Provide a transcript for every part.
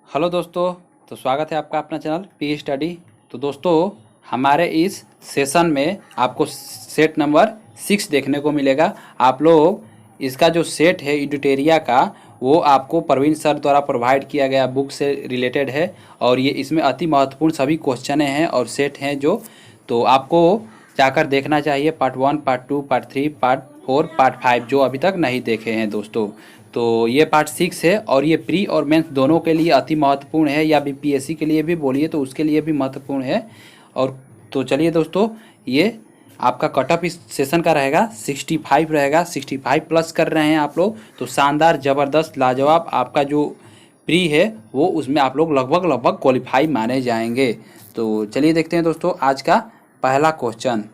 Hello दोस्तों। तो स्वागत है आपका अपना चैनल पी स्टडी। तो दोस्तों, हमारे इस सेशन में आपको सेट नंबर 6 देखने को मिलेगा। आप लोग इसका जो सेट है एडिटोरिया का, वो आपको प्रवीण सर द्वारा प्रोवाइड किया गया बुक से रिलेटेड है। और ये इसमें अति महत्वपूर्ण सभी क्वेश्चन हैं और सेट हैं जो, तो आपको जाकर देखना चाहिए। Part 1, part 2, part 3, part 4, part 5 जो अभी तक नहीं देखे हैं दोस्तों। तो ये पार्ट 6 है और ये प्री और मेंस दोनों के लिए अति महत्वपूर्ण है, या बीपीएससी के लिए भी बोलिए तो उसके लिए भी महत्वपूर्ण है। और तो चलिए दोस्तों, ये आपका कटअप इस सेशन का रहेगा 65 रहेगा। 65 प्लस कर रहे हैं आप लोग, तो शानदार, ज़बरदस्त, लाजवाब आपका जो प्री है वो उसमें आप लोग लगभग क्वालिफाई माने जाएंगे। तो चलिए देखते हैं दोस्तों आज का पहला क्वेश्चन।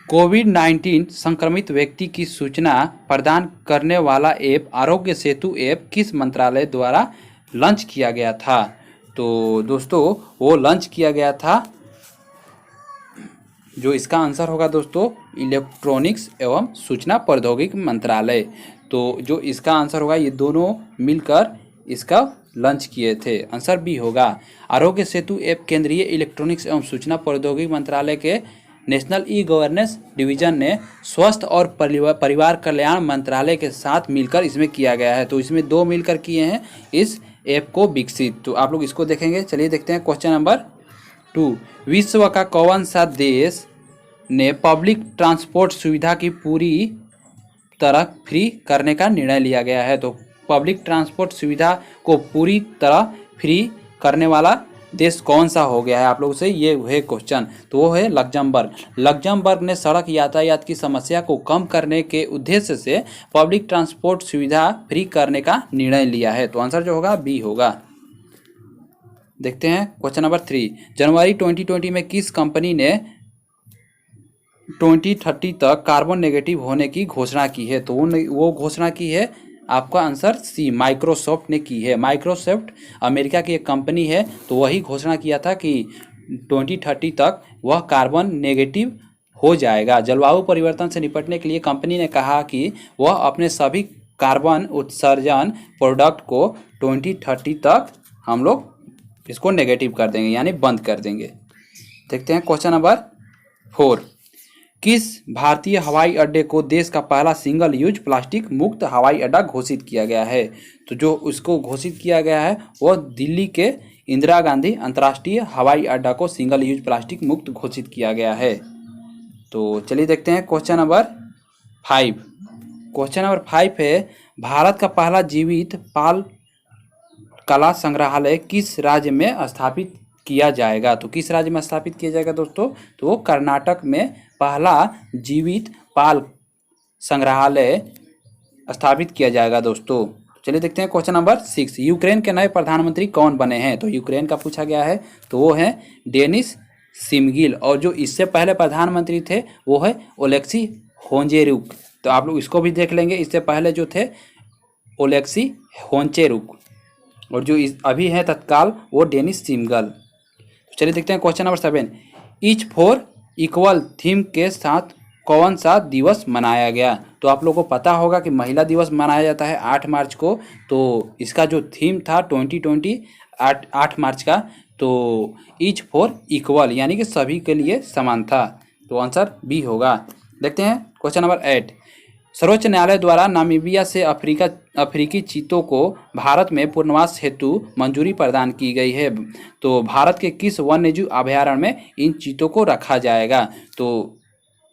कोविड-19 संक्रमित व्यक्ति की सूचना प्रदान करने वाला ऐप आरोग्य सेतु ऐप किस मंत्रालय द्वारा लॉन्च किया गया था? तो दोस्तों, वो लॉन्च किया गया था, जो इसका आंसर होगा दोस्तों, इलेक्ट्रॉनिक्स एवं सूचना प्रौद्योगिकी मंत्रालय। तो जो इसका आंसर होगा, ये दोनों मिलकर इसका लॉन्च किए थे। आंसर बी होगा। आरोग्य सेतु ऐप केंद्रीय इलेक्ट्रॉनिक्स एवं सूचना प्रौद्योगिकी मंत्रालय के नेशनल ई गवर्नेंस डिवीजन ने स्वास्थ्य और परिवार कल्याण मंत्रालय के साथ मिलकर इसमें किया गया है। तो इसमें दो मिलकर किए हैं इस ऐप को विकसित। तो आप लोग इसको देखेंगे। चलिए देखते हैं क्वेश्चन नंबर 2। विश्व का कौन सा देश ने पब्लिक ट्रांसपोर्ट सुविधा की पूरी तरह फ्री करने का निर्णय लिया गया है? तो पब्लिक ट्रांसपोर्ट सुविधा को पूरी तरह फ्री करने वाला देश कौन सा हो गया है? आप लोगों से ये है क्वेश्चन। तो वो है लग्जमबर्ग। लग्जमबर्ग ने सड़क यातायात की समस्या को कम करने के उद्देश्य से पब्लिक ट्रांसपोर्ट सुविधा फ्री करने का निर्णय लिया है। तो आंसर जो होगा बी होगा। देखते हैं क्वेश्चन नंबर 3। जनवरी 2020 में किस कंपनी ने 2030 तक कार्बन नेगेटिव होने की घोषणा की है? तो वो घोषणा की है, आपका आंसर सी, माइक्रोसॉफ्ट ने की है। माइक्रोसॉफ्ट अमेरिका की एक कंपनी है, तो वही घोषणा किया था कि 2030 तक वह कार्बन नेगेटिव हो जाएगा। जलवायु परिवर्तन से निपटने के लिए कंपनी ने कहा कि वह अपने सभी कार्बन उत्सर्जन प्रोडक्ट को 2030 तक हम लोग इसको नेगेटिव कर देंगे, यानी बंद कर देंगे। देखते हैं क्वेश्चन नंबर 4। किस भारतीय हवाई अड्डे को देश का पहला सिंगल यूज प्लास्टिक मुक्त हवाई अड्डा घोषित किया गया है? तो जो उसको घोषित किया गया है वह दिल्ली के इंदिरा गांधी अंतर्राष्ट्रीय हवाई अड्डा को सिंगल यूज प्लास्टिक मुक्त घोषित किया गया है। तो चलिए देखते हैं क्वेश्चन नंबर 5। क्वेश्चन नंबर 5 है, भारत का पहला जीवित पाल कला संग्रहालय किस राज्य में स्थापित किया जाएगा? तो किस राज्य में स्थापित किया जाएगा दोस्तों? तो वो कर्नाटक में पहला जीवित पाल संग्रहालय स्थापित किया जाएगा दोस्तों। चलिए देखते हैं क्वेश्चन नंबर 6। यूक्रेन के नए प्रधानमंत्री कौन बने हैं? तो यूक्रेन का पूछा गया है, तो वो है डेनिस शिमगिल। और जो इससे पहले प्रधानमंत्री थे वो है ओलेक्सी होंचेरुक। तो आप लोग इसको भी देख लेंगे। इससे पहले जो थे ओलेक्सी होंचेरुक, और जो अभी है तत्काल वो डेनिस शिमगल। चलिए देखते हैं question number 7। Each for equal theme के साथ कौन सा दिवस मनाया गया? तो आप लोगों को पता होगा कि महिला दिवस मनाया जाता है 8 मार्च को। तो इसका जो थीम था 2020 8 मार्च का, तो ईच फॉर इक्वल, यानी कि सभी के लिए समान था। तो आंसर बी होगा। देखते हैं क्वेश्चन नंबर 8। सर्वोच्च न्यायालय द्वारा नामीबिया से अफ्रीकी चीतों को भारत में पुनर्वास हेतु मंजूरी प्रदान की गई है। तो भारत के किस वन्यजीव अभयारण्य में इन चीतों को रखा जाएगा? तो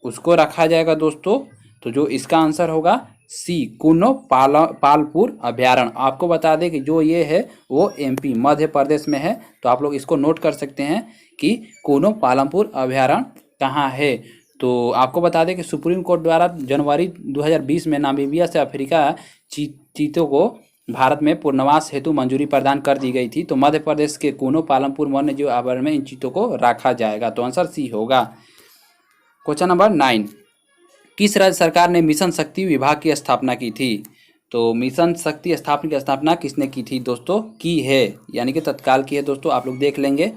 उसको रखा जाएगा दोस्तों, तो जो इसका आंसर होगा सी, कूनो पालपुर अभयारण्य। आपको बता दें कि जो ये है वो एमपी मध्य प्रदेश में है। तो आप लोग इसको नोट कर सकते हैं कि कूनो पालमपुर अभयारण्य कहाँ है। तो आपको बता दें कि सुप्रीम कोर्ट द्वारा जनवरी 2020 में नामीबिया से अफ्रीका चीतों को भारत में पुनर्वास हेतु मंजूरी प्रदान कर दी गई थी। तो मध्य प्रदेश के कूनो पालमपुर वन्यजीव अभयारण्य में इन चीतों को रखा जाएगा। तो आंसर सी होगा। Question number 9। किस राज्य सरकार ने मिशन शक्ति विभाग की स्थापना की थी? तो मिशन शक्ति स्थापना की स्थापना किसने की थी दोस्तों? की है, यानी कि तत्काल की है दोस्तों। आप लोग देख लेंगे।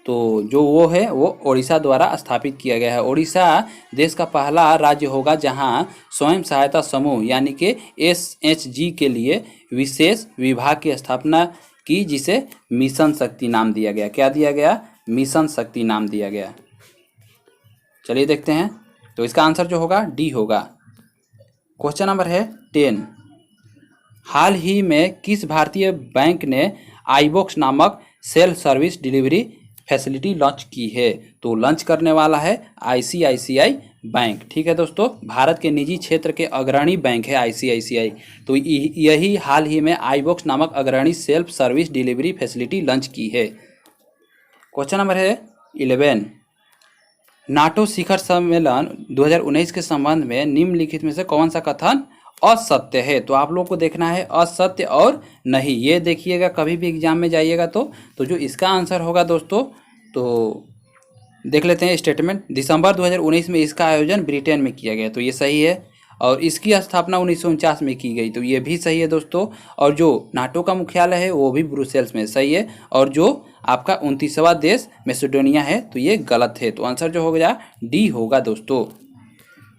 तो जो वो है वो ओडिशा द्वारा स्थापित किया गया है। ओडिशा देश का पहला राज्य होगा जहां स्वयं सहायता समूह यानी कि SHG के लिए विशेष विभाग की स्थापना की, जिसे मिशन शक्ति नाम दिया गया। क्या दिया गया? मिशन शक्ति नाम दिया गया। चलिए देखते हैं, तो इसका आंसर जो होगा डी होगा। क्वेश्चन नंबर है 10। हाल ही में किस भारतीय बैंक ने iBox नामक self service delivery facility launch की है? तो लॉन्च करने वाला है ICICI बैंक। ठीक है दोस्तों, भारत के निजी क्षेत्र के अग्रणी बैंक है ICICI। तो यही हाल ही में iBox नामक अग्रणी self service delivery facility launch की है। क्वेश्चन नंबर है 11। नाटो शिखर सम्मेलन 2019 के संबंध में निम्नलिखित में से कौन सा कथन असत्य है? तो आप लोग को देखना है असत्य और नहीं। ये देखिएगा, कभी भी एग्जाम में जाइएगा तो जो इसका आंसर होगा दोस्तों, तो देख लेते हैं स्टेटमेंट। दिसंबर 2019 में इसका आयोजन ब्रिटेन में किया गया, तो ये सही है। और इसकी स्थापना 1949 में की गई, तो ये भी सही है दोस्तों। और जो नाटो का मुख्यालय है वो भी ब्रुसेल्स में, सही है। और जो आपका 29वां देश मैसेडोनिया है, तो ये गलत है। तो आंसर जो हो गया डी होगा दोस्तों।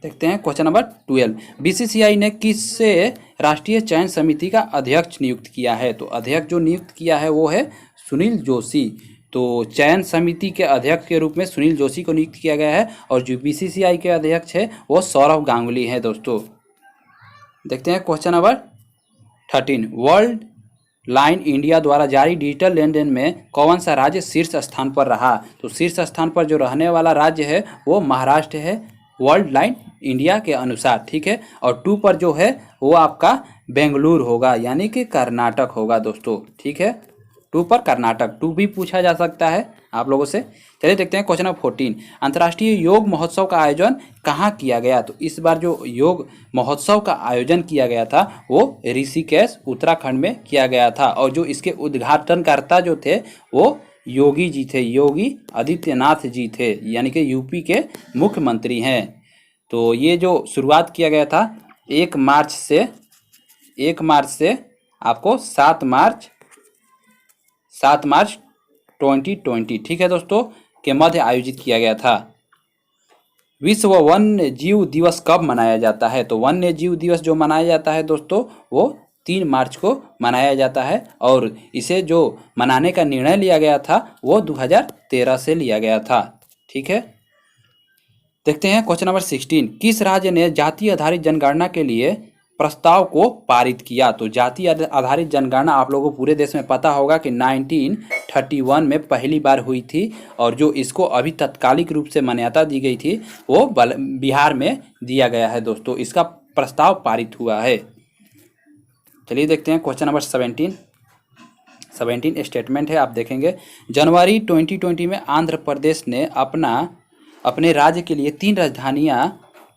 देखते हैं क्वेश्चन नंबर 12। BCCI ने किससे राष्ट्रीय चयन समिति का अध्यक्ष नियुक्त किया है? तो अध्यक्ष जो नियुक्त किया है वो है सुनील जोशी। तो चयन समिति के अध्यक्ष के रूप में सुनील जोशी को नियुक्त किया गया है। और जो BCCI के अध्यक्ष है वो सौरभ गांगुली हैं दोस्तों। देखते हैं question number 13। World line India द्वारा जारी डिजिटल लेन देन में कौन सा राज्य शीर्ष स्थान पर रहा? तो शीर्ष स्थान पर जो रहने वाला राज्य है वो महाराष्ट्र है, वर्ल्ड लाइन इंडिया के अनुसार। ठीक है। और 2 पर जो है वो आपका बेंगलुरु होगा, यानी कि कर्नाटक होगा दोस्तों। ठीक है, 2 पर कर्नाटक। 2 भी पूछा जा सकता है आप लोगों से। चलिए देखते हैं क्वेश्चन नंबर 14। अंतर्राष्ट्रीय योग महोत्सव का आयोजन कहाँ किया गया? तो इस बार जो योग महोत्सव का आयोजन किया गया था वो ऋषिकेश उत्तराखंड में किया गया था। और जो इसके उद्घाटनकर्ता जो थे वो योगी जी थे, योगी आदित्यनाथ जी थे, यानी कि यूपी के मुख्यमंत्री हैं। तो ये जो शुरुआत किया गया था 1 मार्च से आपको 7 मार्च 2020, ठीक है दोस्तों, के मध्य आयोजित किया गया था। विश्व वन्य जीव दिवस कब मनाया जाता है? तो वन्य जीव दिवस जो मनाया जाता है दोस्तों वो 3 मार्च को मनाया जाता है। और इसे जो मनाने का निर्णय लिया गया था वो 2013 से लिया गया था। ठीक है, देखते हैं क्वेश्चन नंबर 16। किस राज्य ने जाति आधारित जनगणना के लिए प्रस्ताव को पारित किया? तो जाति आधारित जनगणना आप लोगों को पूरे देश में पता होगा कि 1931 में पहली बार हुई थी। और जो इसको अभी तत्कालिक रूप से मान्यता दी गई थी वो बिहार में दिया गया है दोस्तों। इसका प्रस्ताव पारित हुआ है। चलिए देखते हैं क्वेश्चन नंबर 17 स्टेटमेंट है, आप देखेंगे। जनवरी 2020 में आंध्र प्रदेश ने अपने राज्य के लिए 3 राजधानियां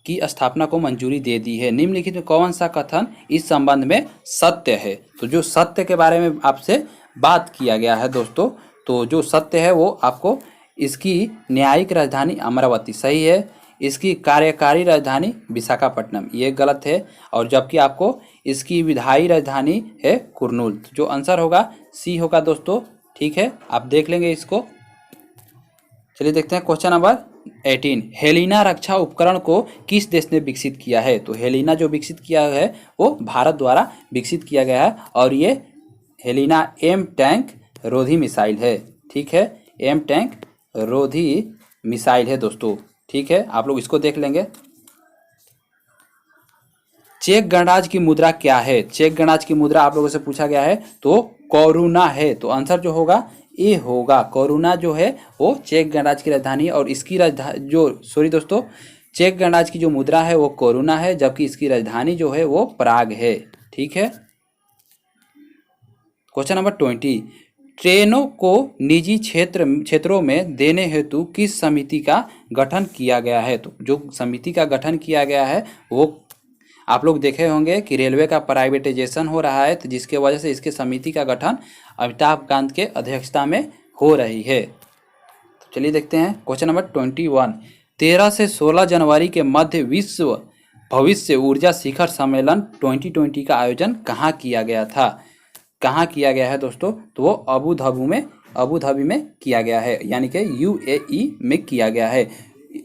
की स्थापना को मंजूरी दे दी है। निम्नलिखित में कौन सा कथन इस संबंध में सत्य है? तो जो सत्य के बारे में आपसे बात किया गया है दोस्तों, तो जो सत्य है वो आपको इसकी न्यायिक राजधानी अमरावती सही है, इसकी कार्यकारी राजधानी विशाखापट्टनम ये गलत है, और जबकि आपको इसकी विधायी राजधानी है कुर्नूल। जो आंसर होगा सी होगा दोस्तों। ठीक है, आप देख लेंगे इसको। चलिए देखते हैं क्वेश्चन नंबर 18। हेलिना रक्षा उपकरण को किस देश ने विकसित किया है? तो हेलिना जो विकसित किया है वो भारत द्वारा विकसित किया गया है। और ये हेलिना एम टैंक रोधी मिसाइल है। ठीक है, एम टैंक रोधी मिसाइल है दोस्तों। ठीक है, आप लोग इसको देख लेंगे। चेक गणराज्य की मुद्रा क्या है? चेक गणराज्य की मुद्रा आप लोगों से पूछा गया है तो कोरोना है। तो आंसर जो होगा ए होगा। कोरोना जो है वो चेक गणराज्य की राजधानी है। और इसकी चेक गणराज्य की जो मुद्रा है वो कोरोना है, जबकि इसकी राजधानी जो है वो प्राग है। ठीक है, क्वेश्चन नंबर 20। ट्रेनों को निजी क्षेत्रों में देने हेतु किस समिति का गठन किया गया है? तो जो समिति का गठन किया गया है वो आप लोग देखे होंगे कि रेलवे का प्राइवेटाइजेशन हो रहा है, तो जिसके वजह से इसके समिति का गठन अमिताभ कांत के अध्यक्षता में हो रही है। तो चलिए देखते हैं क्वेश्चन नंबर 21। 13 से 16 जनवरी के मध्य विश्व भविष्य ऊर्जा शिखर सम्मेलन 2020 का आयोजन कहाँ किया गया था? कहाँ किया गया है दोस्तों? तो वो अबू धाबी में अबू धाबी में किया गया है, यानी कि यूएई में किया गया है।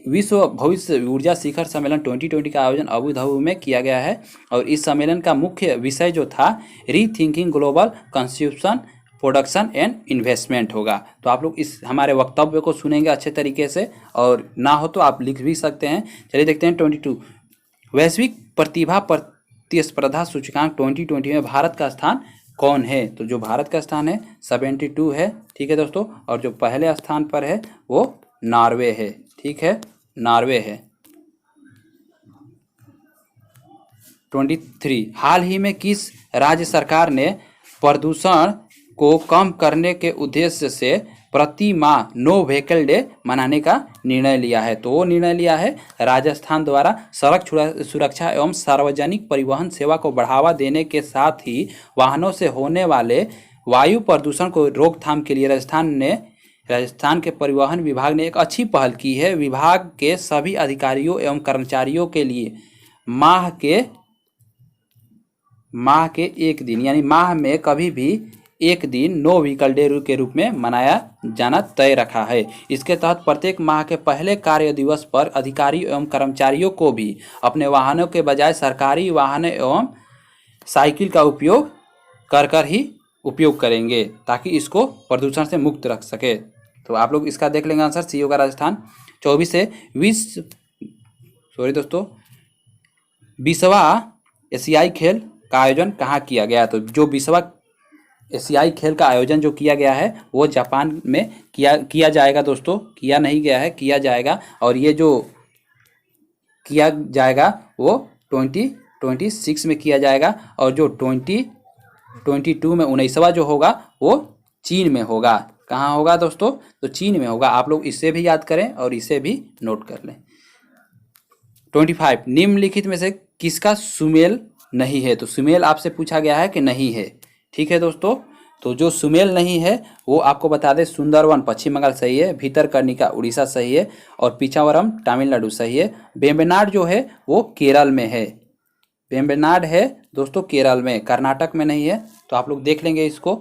विश्व भविष्य ऊर्जा शिखर सम्मेलन 2020 का आयोजन अबू धाबी में किया गया है और इस सम्मेलन का मुख्य विषय जो था rethinking global consumption production and investment होगा। तो आप लोग इस हमारे वक्तव्य को सुनेंगे अच्छे तरीके से, और ना हो तो आप लिख भी सकते हैं। चलिए देखते हैं 22 वैश्विक प्रतिभा प्रतिस्पर्धा सूचकांक 2020 में भारत का स्थान कौन है। तो जो भारत का स्थान है 72 है, ठीक है दोस्तों, और जो पहले स्थान पर है वो नॉर्वे है, ठीक है, नॉर्वे है। 23 हाल ही में किस राज्य सरकार ने प्रदूषण को कम करने के उद्देश्य से प्रति माह नो व्हीकल डे मनाने का निर्णय लिया है। तो वो निर्णय लिया है राजस्थान द्वारा सड़क सुरक्षा एवं सार्वजनिक परिवहन सेवा को बढ़ावा देने के साथ ही वाहनों से होने वाले वायु प्रदूषण को रोकथाम के लिए राजस्थान के परिवहन विभाग ने एक अच्छी पहल की है। विभाग के सभी अधिकारियों एवं कर्मचारियों के लिए माह के एक दिन, यानी माह में कभी भी एक दिन नो व्हीकल डे के रूप में मनाया जाना तय रखा है। इसके तहत प्रत्येक माह के पहले कार्य दिवस पर अधिकारी एवं कर्मचारियों को भी अपने वाहनों के बजाय सरकारी वाहन एवं साइकिल का उपयोग कर ही उपयोग करेंगे, ताकि इसको प्रदूषण से मुक्त रख सके। तो आप लोग इसका देख लेंगे आंसर, सी होगा राजस्थान। 24 है 20वां एशियाई खेल का आयोजन कहाँ किया गया। तो जो 20वां एशियाई खेल का आयोजन जो किया गया है वो जापान में किया जाएगा दोस्तों, किया नहीं गया है, किया जाएगा। और ये जो किया जाएगा वो 2026 में किया जाएगा, और जो 2022 में 19वां जो होगा वो चीन में होगा। कहाँ होगा दोस्तों, तो चीन में होगा। आप लोग इसे भी याद करें और इसे भी नोट कर लें। 25 निम्नलिखित में से किसका सुमेल नहीं है। तो सुमेल आपसे पूछा गया है कि नहीं है, ठीक है दोस्तों। तो जो सुमेल नहीं है वो आपको बता दें, सुंदरवन पश्चिम बंगाल सही है, भीतरकनिका उड़ीसा सही है, और पिछावरम तमिलनाडु सही है। वेम्बनाड जो है वो केरल में है, वेम्बनाड है दोस्तों केरल में, कर्नाटक में नहीं है। तो आप लोग देख लेंगे इसको।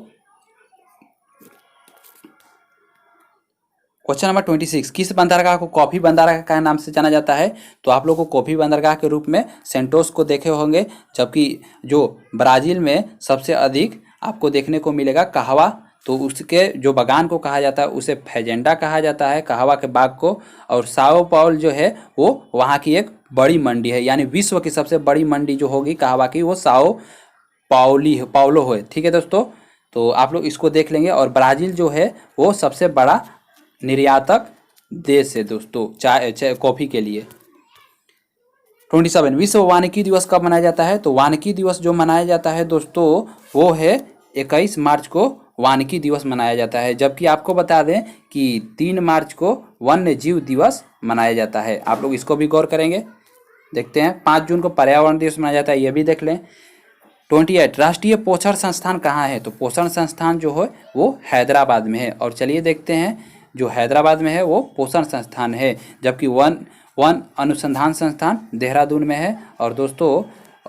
क्वेश्चन नंबर 26 किस बंदरगाह को कॉफी बंदरगाह का नाम से जाना जाता है। तो आप लोग को कॉफी बंदरगाह के रूप में सेंटोस को देखे होंगे, जबकि जो ब्राज़ील में सबसे अधिक आपको देखने को मिलेगा कहवा, तो उसके जो बागान को कहा जाता है उसे फेजेंडा कहा जाता है, कहवा के बाग को। और साओ पाउल जो है वो वहाँ की एक बड़ी मंडी है, यानी विश्व की सबसे बड़ी मंडी जो होगी कहवा की वो साओ पाउलो है, ठीक है दोस्तों। तो आप लोग इसको देख लेंगे। और ब्राज़ील जो है वो सबसे बड़ा निर्यातक देश है दोस्तों चाय कॉफ़ी के लिए। 27 विश्व वानिकी दिवस कब मनाया जाता है। तो वानिकी दिवस जो मनाया जाता है दोस्तों वो है 21 मार्च को वानिकी दिवस मनाया जाता है, जबकि आपको बता दें कि 3 मार्च को वन्य जीव दिवस मनाया जाता है। आप लोग इसको भी गौर करेंगे। देखते हैं 5 जून को पर्यावरण दिवस मनाया जाता है, ये भी देख लें। 28 राष्ट्रीय पोषण संस्थान कहाँ है। तो पोषण संस्थान जो है वो हैदराबाद में है। और चलिए देखते हैं, जो हैदराबाद में है वो पोषण संस्थान है, जबकि वन अनुसंधान संस्थान देहरादून में है। और दोस्तों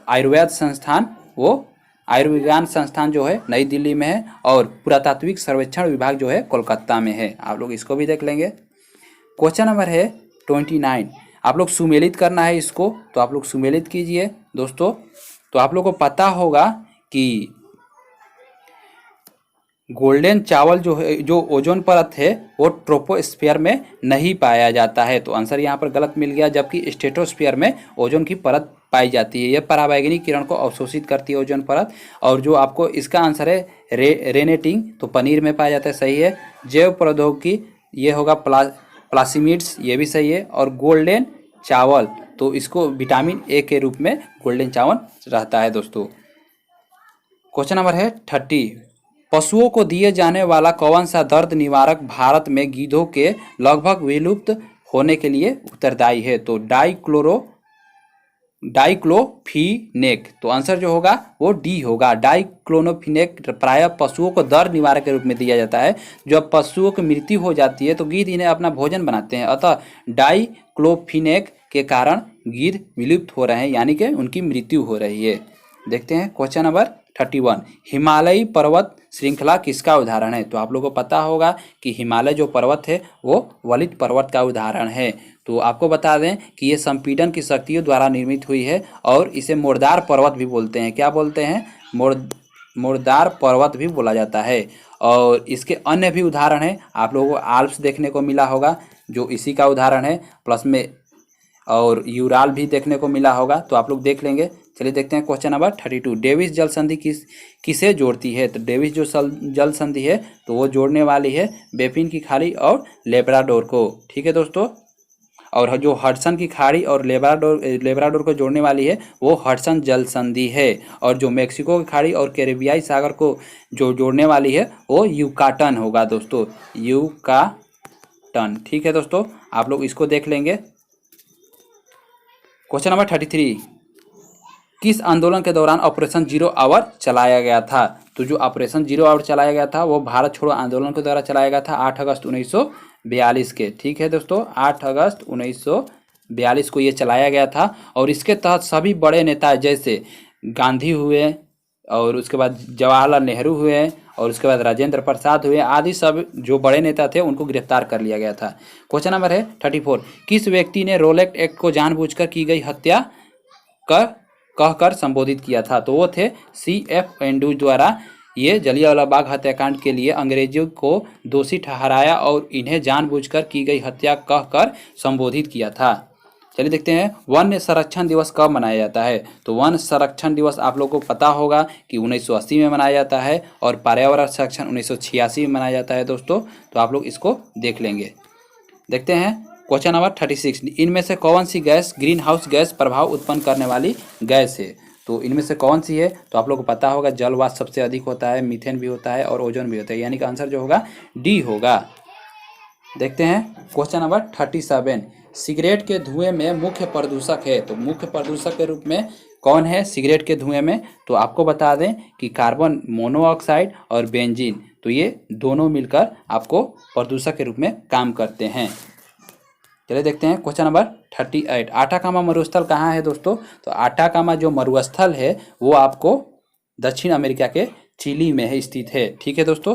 आयुर्वेद संस्थान वो आयुर्विज्ञान संस्थान जो है नई दिल्ली में है। और पुरातात्विक सर्वेक्षण विभाग जो है कोलकाता में है। आप लोग इसको भी देख लेंगे। क्वेश्चन नंबर है 29 आप लोग सुमेलित करना है इसको, तो आप लोग सुमेलित कीजिए दोस्तों। तो आप लोग को पता होगा कि गोल्डन चावल जो है, जो ओजोन परत है वो ट्रोपोस्फीयर में नहीं पाया जाता है। तो आंसर यहाँ पर गलत मिल गया, जबकि स्ट्रेटोस्फीयर में ओजोन की परत पाई जाती है। यह पराबैंगनी किरण को अवशोषित करती है ओजोन परत। और जो आपको इसका आंसर है रेनेटिंग, तो पनीर में पाया जाता है, सही है। जैव प्रौद्योगिकी ये होगा प्लासिमिड्स, ये भी सही है। और गोल्डन चावल, तो इसको विटामिन ए के रूप में गोल्डन चावल रहता है दोस्तों। क्वेश्चन नंबर है 30 पशुओं को दिए जाने वाला कौन सा दर्द निवारक भारत में गीधों के लगभग विलुप्त होने के लिए उत्तरदायी है। तो डाइक्लोफिनेक, तो आंसर जो होगा वो डी होगा। डाइक्लोफिनेक प्रायः पशुओं को दर्द निवारक के रूप में दिया जाता है। जब पशुओं की मृत्यु हो जाती है तो गीध इन्हें अपना भोजन बनाते हैं, अतः डाइक्लोफिनेक के कारण गीध विलुप्त हो रहे हैं, यानी कि उनकी मृत्यु हो रही है। देखते हैं क्वेश्चन नंबर 31, हिमालयी पर्वत श्रृंखला किसका उदाहरण है? तो आप लोगों को पता होगा कि हिमालय जो पर्वत है वो वलित पर्वत का उदाहरण है। तो आपको बता दें कि ये संपीड़न की शक्तियों द्वारा निर्मित हुई है और इसे मुर्दार पर्वत भी बोलते हैं। क्या बोलते हैं? मुर्दार पर्वत भी बोला जाता है। और इसके अन्य भी उदाहरण हैं। आप लोगों को आल्प्स देखने को मिला होगा जो इसी का उदाहरण है, प्लस में और यूराल भी देखने को मिला होगा, तो आप लोग देख लेंगे। चलिए देखते हैं क्वेश्चन नंबर 32, डेविस जल संधि किसे जोड़ती है? तो डेविस जो जल संधि है तो वो जोड़ने वाली है बेफिन की खाड़ी और लेब्राडोर को। ठीक है दोस्तों। और जो हडसन की खाड़ी और लेब्राडोर को जोड़ने वाली है वो हडसन जल संधि है। और जो मेक्सिको की खाड़ी और कैरेबियाई सागर को जो जोड़ने वाली है वो यूकाटन होगा दोस्तों, यूकाटन। ठीक है दोस्तों, आप लोग इसको देख लेंगे। क्वेश्चन नंबर 33, किस आंदोलन के दौरान ऑपरेशन जीरो आवर चलाया गया था? तो जो ऑपरेशन जीरो आवर चलाया गया था वो भारत छोड़ो आंदोलन के द्वारा चलाया गया था 8 अगस्त 1942 के। ठीक है दोस्तों, 8 अगस्त 1942 को ये चलाया गया था। और इसके तहत सभी बड़े नेता जैसे गांधी हुए और उसके बाद जवाहरलाल नेहरू हुए और उसके बाद राजेंद्र प्रसाद हुए आदि सब जो बड़े नेता थे उनको गिरफ्तार कर लिया गया था। क्वेश्चन नंबर है 34, किस व्यक्ति ने रोलेट एक्ट को जानबूझकर की गई हत्या कहकर संबोधित किया था? तो वो थे C.F. एंड्रूज द्वारा। ये जलियांवाला बाग हत्याकांड के लिए अंग्रेजों को दोषी ठहराया और इन्हें जानबूझकर की गई हत्या कहकर संबोधित किया था। चलिए देखते हैं वन संरक्षण दिवस कब मनाया जाता है? तो वन संरक्षण दिवस आप लोगों को पता होगा कि 1980 में मनाया जाता है और पर्यावरण संरक्षण 1986 में मनाया जाता है दोस्तों। तो आप लोग इसको देख लेंगे। देखते हैं क्वेश्चन नंबर 36, इनमें से कौन सी गैस ग्रीन हाउस गैस प्रभाव उत्पन्न करने वाली गैस है? तो इनमें से कौन सी है? तो आप लोग को पता होगा जल वाष्प सबसे अधिक होता है, मीथेन भी होता है और ओजोन भी होता है, यानी कि आंसर जो होगा डी होगा। देखते हैं क्वेश्चन नंबर 37, सिगरेट के धुएं में मुख्य प्रदूषक है। तो मुख्य प्रदूषक के रूप में कौन है सिगरेट के धुएं में? तो आपको बता दें कि कार्बन मोनोऑक्साइड और बेंजीन, तो ये दोनों मिलकर आपको प्रदूषक के रूप में काम करते हैं। चलिए देखते हैं क्वेश्चन नंबर 38, आटाकामा मरुस्थल कहाँ है दोस्तों? तो आटाकामा जो मरुस्थल है वो आपको दक्षिण अमेरिका के चिली में है स्थित है। ठीक है दोस्तों।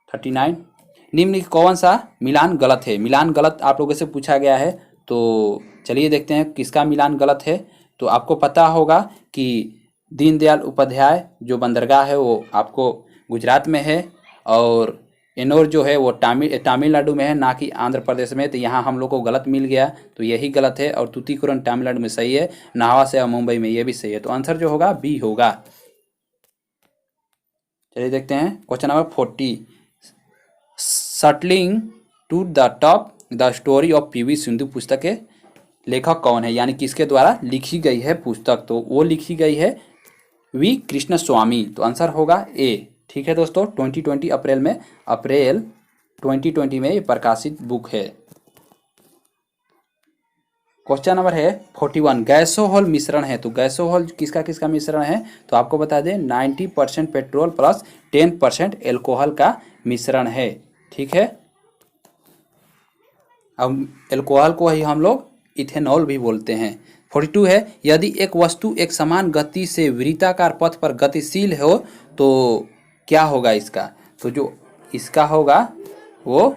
39, निम्न कौन सा मिलान गलत है? मिलान गलत आप लोगों से पूछा गया है, तो चलिए देखते हैं किसका मिलान गलत है। तो आपको पता होगा कि दीनदयाल उपाध्याय जो बंदरगाह है वो आपको गुजरात में है और एनोर जो है वो तमिलनाडु में है, ना कि आंध्र प्रदेश में। तो यहाँ हम लोग को गलत मिल गया, तो यही गलत है। और तूतीकोरन तमिलनाडु में सही है, नाहवा से मुंबई में, ये भी सही है। तो आंसर जो होगा बी होगा। चलिए देखते हैं question number 40, shuttling to the top the story of P V. Sindhu पुस्तक के लेखक कौन है, यानी किसके द्वारा लिखी गई है पुस्तक? तो वो लिखी गई है वी कृष्ण स्वामी। तो आंसर होगा ए। ठीक है दोस्तों, 2020 अप्रैल 2020 में ये प्रकाशित बुक है। क्वेश्चन नंबर है 41, गैसोहॉल मिश्रण है। तो गैसोहॉल किसका किसका मिश्रण है? तो आपको बता दें 90% पेट्रोल प्लस 10% एल्कोहल का मिश्रण है। ठीक है, अब एल्कोहल को ही हम लोग इथेनॉल भी बोलते हैं। 42 है, यदि एक वस्तु एक समान गति से वृत्ताकार पथ पर गतिशील हो तो क्या होगा इसका? तो जो इसका होगा वो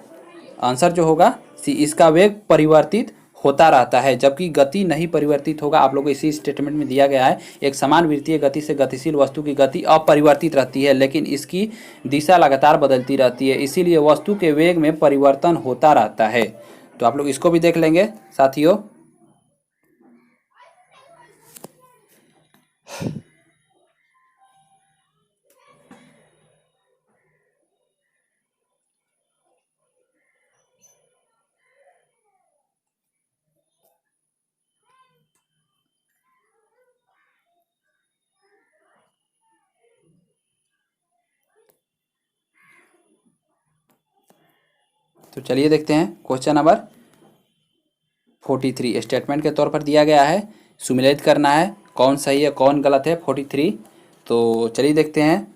आंसर जो होगा सी, इसका वेग परिवर्तित होता रहता है जबकि गति नहीं परिवर्तित होगा। आप लोगों को इसी स्टेटमेंट में दिया गया है, एक समान वृत्तीय गति से गतिशील वस्तु की गति अपरिवर्तित रहती है लेकिन इसकी दिशा लगातार बदलती रहती है, इसीलिए वस्तु के वेग में परिवर्तन होता रहता है। तो आप लोग इसको भी देख लेंगे साथियों। तो चलिए देखते हैं क्वेश्चन नंबर 43 स्टेटमेंट के तौर पर दिया गया है, सुमेलित करना है कौन सही है कौन गलत है 43। तो चलिए देखते हैं।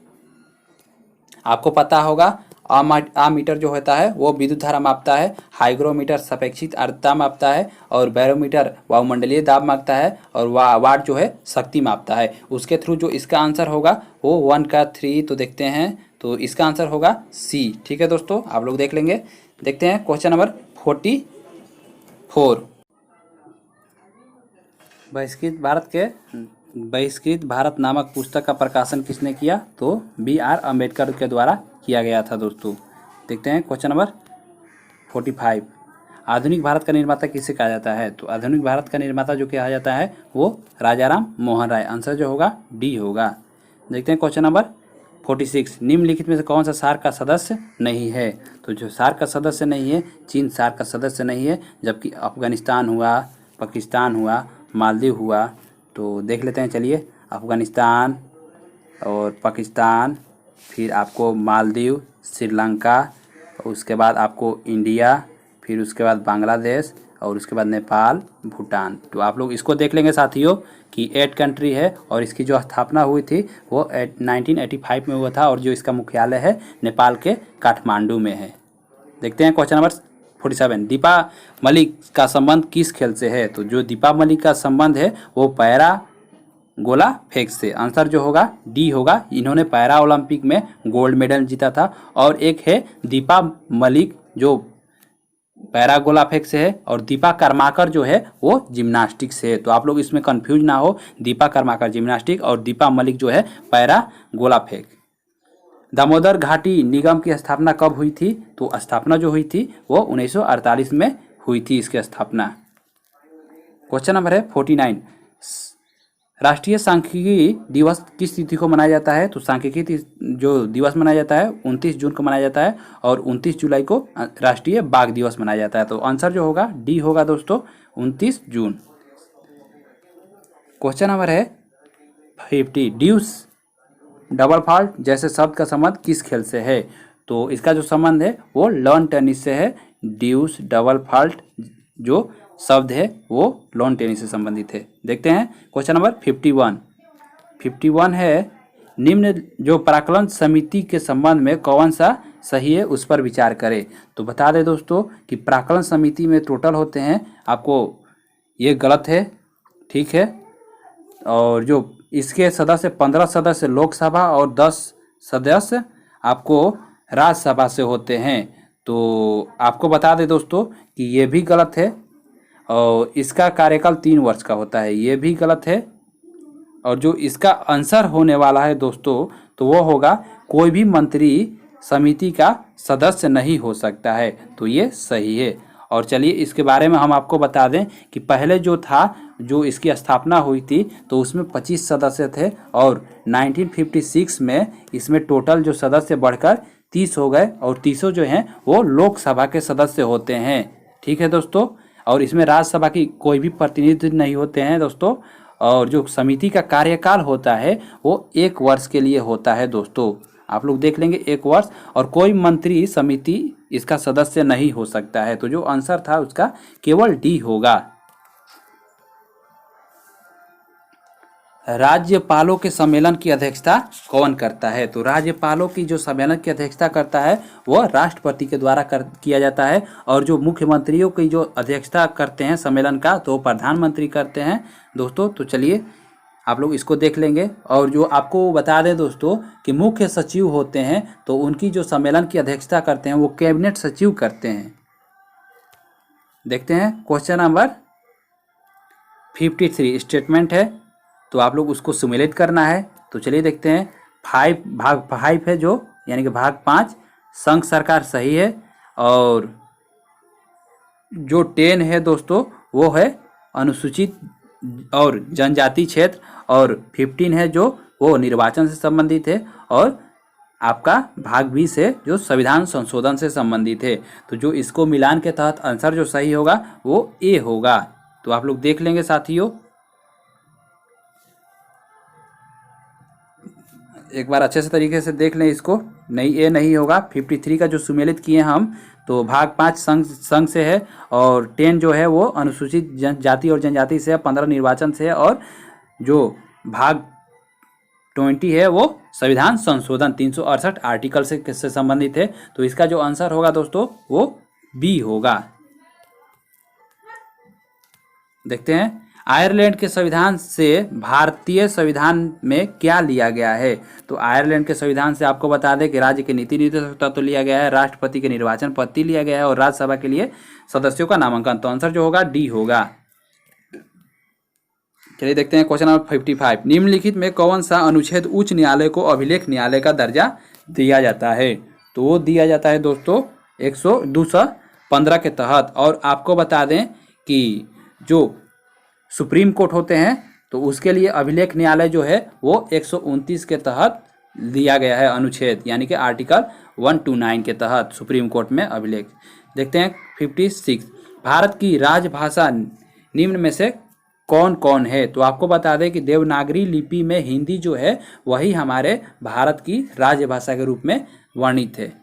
आपको पता होगा आमीटर जो होता है वो विद्युत धारा मापता है, हाइग्रोमीटर सापेक्षिक आर्द्रता मापता है, और बैरोमीटर वायुमंडलीय दाब मापता है, और वाट जो है शक्ति मापता है। उसके थ्रू जो इसका आंसर होगा वो 1 का 3, तो देखते हैं, तो इसका आंसर होगा सी। ठीक है दोस्तों, आप लोग देख लेंगे। देखते हैं क्वेश्चन नंबर 44। बहिष्कृत भारत नामक पुस्तक का प्रकाशन किसने किया? तो B.R. अम्बेडकर के द्वारा किया गया था दोस्तों। देखते हैं क्वेश्चन नंबर 45। आधुनिक भारत का निर्माता किसे कहा जाता है? तो आधुनिक भारत का निर्माता जो कहा जाता है वो राजाराम मोहन राय। आंसर जो होगा डी होगा। देखते हैं क्वेश्चन नंबर 46। निम्नलिखित में से कौन सा सार्क का सदस्य नहीं है? तो जो सार्क का सदस्य नहीं है, चीन सार्क का सदस्य नहीं है, जबकि अफगानिस्तान हुआ, पाकिस्तान हुआ, मालदीव हुआ। तो देख लेते हैं, चलिए। अफगानिस्तान और पाकिस्तान, फिर आपको मालदीव, श्रीलंका, उसके बाद आपको इंडिया, फिर उसके बाद बांग्लादेश, और उसके बाद नेपाल, भूटान। तो आप लोग इसको देख लेंगे साथियों कि 8 कंट्री है, और इसकी जो स्थापना हुई थी वो 1985 में हुआ था, और जो इसका मुख्यालय है नेपाल के काठमांडू में है। देखते हैं क्वेश्चन नंबर 47। दीपा मलिक का संबंध किस खेल से है? तो जो दीपा मलिक का संबंध है वो पैरा गोला फेंक से। आंसर जो होगा डी होगा। इन्होंने पैरा ओलंपिक में गोल्ड मेडल जीता था। और एक है दीपा मलिक जो पैरा गोला फेंक से है, और दीपा कर्माकर जो है वो जिम्नास्टिक से है। तो आप लोग इसमें कंफ्यूज ना हो, दीपा कर्माकर जिम्नास्टिक और दीपा मलिक जो है पैरा गोला फेंक। दामोदर घाटी निगम की स्थापना कब हुई थी? तो स्थापना जो हुई थी वो 1948 में हुई थी इसकी स्थापना। क्वेश्चन नंबर है 49। राष्ट्रीय सांख्यिकी दिवस किस तिथि को मनाया जाता है? तो सांख्यिकी जो दिवस मनाया जाता है 29 जून को मनाया जाता है, और 29 जुलाई को राष्ट्रीय बाघ दिवस मनाया जाता है। तो आंसर जो होगा डी होगा दोस्तों, 29 जून। क्वेश्चन नंबर है 50। ड्यूस डबल फॉल्ट जैसे शब्द का संबंध किस खेल से है? तो इसका जो संबंध है वो लॉन टेनिस से है। ड्यूस डबल फॉल्ट जो शब्द है वो लॉन टेनिस से संबंधित है। देखते हैं क्वेश्चन नंबर 51 है, निम्न जो प्राक्कलन समिति के संबंध में कौन सा सही है उस पर विचार करें। तो बता दें दोस्तों कि प्राक्कलन समिति में टोटल होते हैं, आपको ये गलत है, ठीक है। और जो इसके सदस्य 15 सदस्य लोकसभा और 10 सदस्य आपको राज्यसभा से होते हैं। तो आपको बता दें दोस्तों कि ये भी गलत है, और इसका कार्यकाल 3 वर्ष का होता है, ये भी गलत है। और जो इसका आंसर होने वाला है दोस्तों, तो वो होगा कोई भी मंत्री समिति का सदस्य नहीं हो सकता है। तो ये सही है। और चलिए इसके बारे में हम आपको बता दें कि पहले जो था, जो इसकी स्थापना हुई थी, तो उसमें 25 सदस्य थे, और 1956 में इसमें टोटल जो सदस्य बढ़कर 30 हो गए, और 30 जो हैं वो लोकसभा के सदस्य होते हैं, ठीक है दोस्तों। और इसमें राज्यसभा की कोई भी प्रतिनिधि नहीं होते हैं दोस्तों। और जो समिति का कार्यकाल होता है वो 1 वर्ष के लिए होता है दोस्तों। आप लोग देख लेंगे 1 वर्ष, और कोई मंत्री समिति इसका सदस्य नहीं हो सकता है। तो जो आंसर था उसका केवल डी होगा। राज्यपालों के सम्मेलन की अध्यक्षता कौन करता है? तो राज्यपालों की जो सम्मेलन की अध्यक्षता करता है वह राष्ट्रपति के द्वारा किया जाता है। और जो मुख्यमंत्रियों की जो अध्यक्षता करते हैं सम्मेलन का, तो प्रधानमंत्री करते हैं दोस्तों। तो चलिए आप लोग इसको देख लेंगे। और जो आपको बता दें दोस्तों कि मुख्य सचिव होते हैं, तो उनकी जो सम्मेलन की अध्यक्षता करते हैं वो कैबिनेट सचिव करते हैं। देखते हैं क्वेश्चन नंबर 53 स्टेटमेंट है, तो आप लोग उसको सिमुलेट करना है। तो चलिए देखते हैं। भाग 5 है जो, यानी कि भाग 5 संघ सरकार सही है। और जो 10 है दोस्तों वो है अनुसूचित और जनजाति क्षेत्र। और 15 है जो वो निर्वाचन से संबंधित है। और आपका भाग 20 है जो संविधान संशोधन से संबंधित है। तो जो इसको मिलान के तहत आंसर जो सही होगा वो ए होगा। तो आप लोग देख लेंगे साथियों, एक बार अच्छे से तरीके से देख लें इसको। नहीं, ए नहीं होगा। 53 का जो सुमेलित किए हम, तो भाग 5 संघ से है, और 10 जो है वो अनुसूचित जाति और जनजाति से है, 15 निर्वाचन से है, और जो भाग 20 है वो संविधान संशोधन 368 आर्टिकल से किससे संबंधित है। तो इसका जो आंसर होगा दोस्तों वो बी होगा। देखते हैं आयरलैंड के संविधान से भारतीय संविधान में क्या लिया गया है। तो आयरलैंड के संविधान से आपको बता दें कि राज्य के नीति निर्देशक तत्व लिया गया है, राष्ट्रपति के निर्वाचन पद्धति लिया गया है और राज्यसभा के लिए सदस्यों का नामांकन। तो आंसर जो होगा डी होगा। चलिए देखते हैं क्वेश्चन नंबर 55। निम्नलिखित में कौन सा अनुच्छेद उच्च न्यायालय को अभिलेख न्यायालय का दर्जा दिया जाता है। तो वो दिया जाता है दोस्तों 215 के तहत। और आपको बता दें कि जो सुप्रीम कोर्ट होते हैं तो उसके लिए अभिलेख न्यायालय जो है वो 129 के तहत दिया गया है अनुच्छेद, यानी कि आर्टिकल 129 के तहत सुप्रीम कोर्ट में अभिलेख। देखते हैं 56। भारत की राजभाषा निम्न में से कौन कौन है। तो आपको बता दें कि देवनागरी लिपि में हिंदी जो है वही हमारे भारत की राजभाषा के रूप में वर्णित है।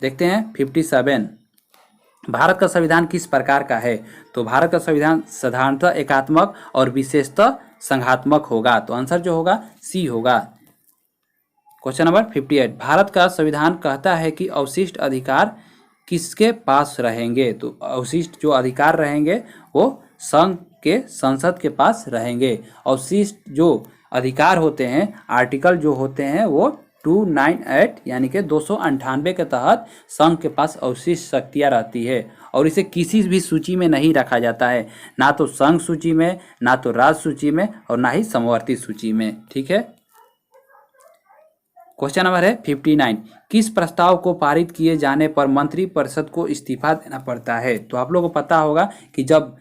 देखते हैं 57। भारत का संविधान किस प्रकार का है। तो भारत का संविधान साधारणतः एकात्मक और विशेषतः संघात्मक होगा। तो आंसर जो होगा सी होगा। Question number 58। भारत का संविधान कहता है कि अवशिष्ट अधिकार किसके पास रहेंगे। तो अवशिष्ट जो अधिकार रहेंगे वो संघ के संसद के पास रहेंगे। अवशिष्ट जो अधिकार होते हैं, आर्टिकल जो होते हैं वो 298 यानी कि 298 के तहत संघ के पास अवशिष्ट शक्तियाँ रहती है और इसे किसी भी सूची में नहीं रखा जाता है, ना तो संघ सूची में, ना तो राज्य सूची में और ना ही समवर्ती सूची में। ठीक है। क्वेश्चन नंबर है 59। किस प्रस्ताव को पारित किए जाने पर मंत्रिपरिषद को इस्तीफा देना पड़ता है। तो आप लोगों को पता होगा कि जब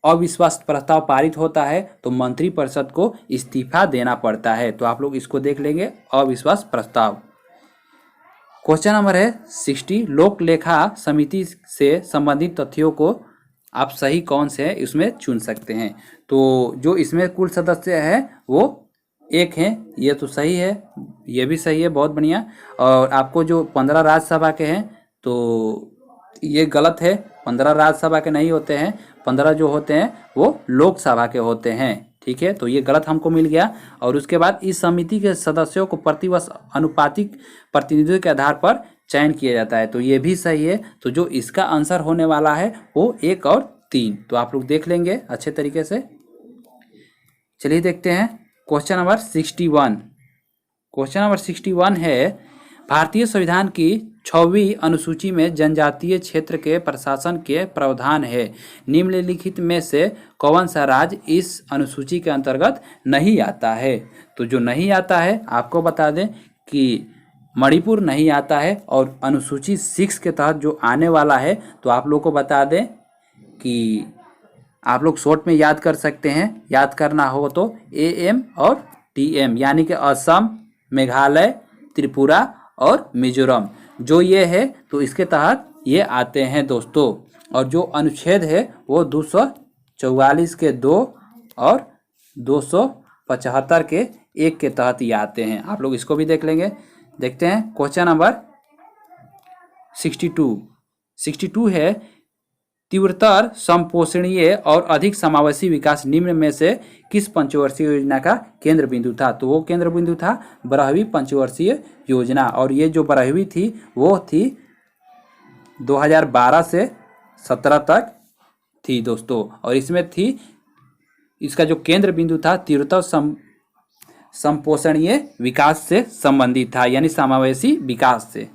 अविश्वास प्रस्ताव पारित होता है तो मंत्रिपरिषद को इस्तीफा देना पड़ता है। तो आप लोग इसको देख लेंगे, अविश्वास प्रस्ताव। क्वेश्चन नंबर है 60। लोक लेखा समिति से संबंधित तथ्यों को आप सही कौन से है इसमें चुन सकते हैं। तो जो इसमें कुल सदस्य है वो 1 है, ये तो सही है, ये भी सही है, बहुत बढ़िया। और आपको जो 15 राज्यसभा के हैं तो ये गलत है, 15 राज्यसभा के नहीं होते हैं, 15 जो होते हैं वो लोकसभा के होते हैं। ठीक है, तो ये गलत हमको मिल गया। और उसके बाद इस समिति के सदस्यों को प्रतिवर्ष अनुपातिक प्रतिनिधित्व के आधार पर चयन किया जाता है। तो ये भी सही है। तो जो इसका आंसर होने वाला है वो 1 और 3। तो आप लोग देख लेंगे अच्छे तरीके से। चलिए देखते हैं क्वेश्चन नंबर 61। क्वेश्चन नंबर 61 है भारतीय संविधान की 6वीं अनुसूची में जनजातीय क्षेत्र के प्रशासन के प्रावधान है। निम्नलिखित में से कौन सा राज्य इस अनुसूची के अंतर्गत नहीं आता है। तो जो नहीं आता है आपको बता दें कि मणिपुर नहीं आता है। और अनुसूची 6 के तहत जो आने वाला है तो आप लोग को बता दें कि आप लोग शॉर्ट में याद कर सकते हैं, याद करना हो तो AM और TM यानी कि असम, मेघालय, त्रिपुरा और मिजोरम जो ये है तो इसके तहत ये आते हैं दोस्तों। और जो अनुच्छेद है वो 244 के 2 और 275 के 1 के तहत ये आते हैं। आप लोग इसको भी देख लेंगे। देखते हैं क्वेश्चन नंबर 62 है तीव्रतर संपोषणीय और अधिक समावेशी विकास निम्न में से किस पंचवर्षीय योजना का केंद्र बिंदु था। तो वो केंद्र बिंदु था 12वीं पंचवर्षीय योजना। और ये जो 12वीं थी वो थी 2012 से 17 तक थी दोस्तों। और इसमें थी, इसका जो केंद्र बिंदु था तीव्रतर संपोषणीय विकास से संबंधित था, यानी समावेशी विकास से।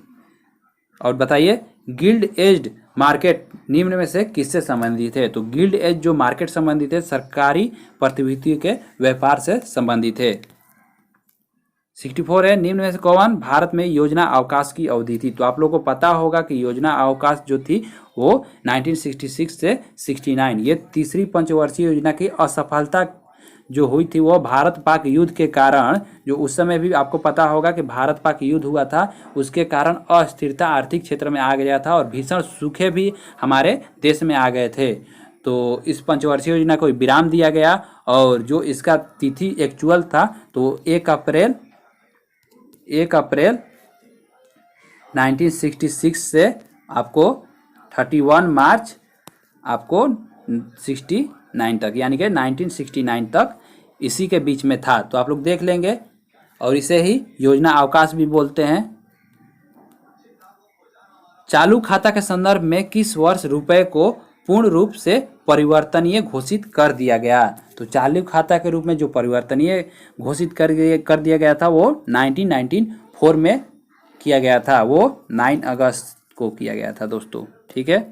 और बताइए गिल्ड एज्ड मार्केट निम्न में से किससे संबंधित है। तो गिल्ड एज जो मार्केट संबंधित है सरकारी प्रतिभूतियों के व्यापार से संबंधित है। 64 है निम्न में से कौन भारत में योजना अवकाश की अवधि थी। तो आप लोगों को पता होगा कि योजना अवकाश जो थी वो 1966 से 69, ये तीसरी पंचवर्षीय योजना की असफलता जो हुई थी वो भारत पाक युद्ध के कारण, जो उस समय भी आपको पता होगा कि भारत पाक युद्ध हुआ था, उसके कारण अस्थिरता आर्थिक क्षेत्र में आ गया था और भीषण सूखे भी हमारे देश में आ गए थे। तो इस पंचवर्षीय योजना को विराम दिया गया और जो इसका तिथि एक्चुअल था तो 1 अप्रैल 1966 से आपको 31 मार्च आपको 69 तक, यानी कि 1969 तक इसी के बीच में था। तो आप लोग देख लेंगे और इसे ही योजना अवकाश भी बोलते हैं। चालू खाता के संदर्भ में किस वर्ष रुपए को पूर्ण रूप से परिवर्तनीय घोषित कर दिया गया? तो चालू खाता के रूप में जो परिवर्तनीय घोषित कर दिया गया था वो 1994 में किया गया था, वो 9 अगस्त को किया गया था दोस्तों। ठीक है,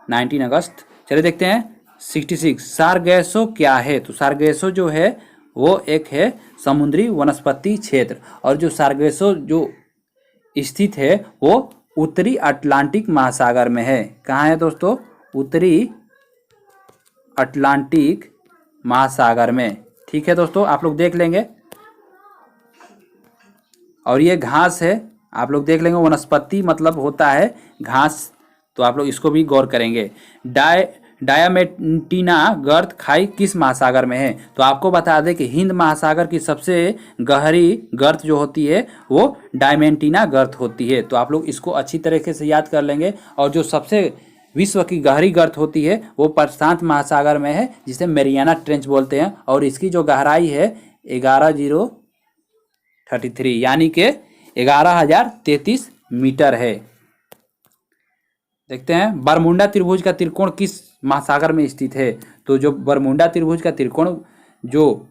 19 अगस्त। चलिए देखते हैं 66, सारगैसो क्या है? तो सारगैसो जो है वो एक है समुद्री वनस्पति क्षेत्र, और जो सारगैसो जो स्थित है वो उत्तरी अटलांटिक महासागर में है। कहाँ है दोस्तों? उत्तरी अटलांटिक महासागर में। ठीक है दोस्तों, आप लोग देख लेंगे। और ये घास है, आप लोग देख लेंगे, वनस्पति मतलब होता है घास, तो आप लोग इसको भी गौर करेंगे। डायामेंटिना गर्त खाई किस महासागर में है? तो आपको बता दें कि हिंद महासागर की सबसे गहरी गर्त जो होती है वो डायमेंटिना गर्त होती है, तो आप लोग इसको अच्छी तरीके से याद कर लेंगे। और जो सबसे विश्व की गहरी गर्त होती है वो प्रशांत महासागर में है, जिसे मेरियाना ट्रेंच बोलते हैं, और इसकी जो गहराई है 11,033 यानी कि 11,033 मीटर है। देखते हैं बरमुंडा त्रिभुज का त्रिकोण किस महासागर में स्थित है? तो जो बरमुंडा त्रिभुज का त्रिकोण जो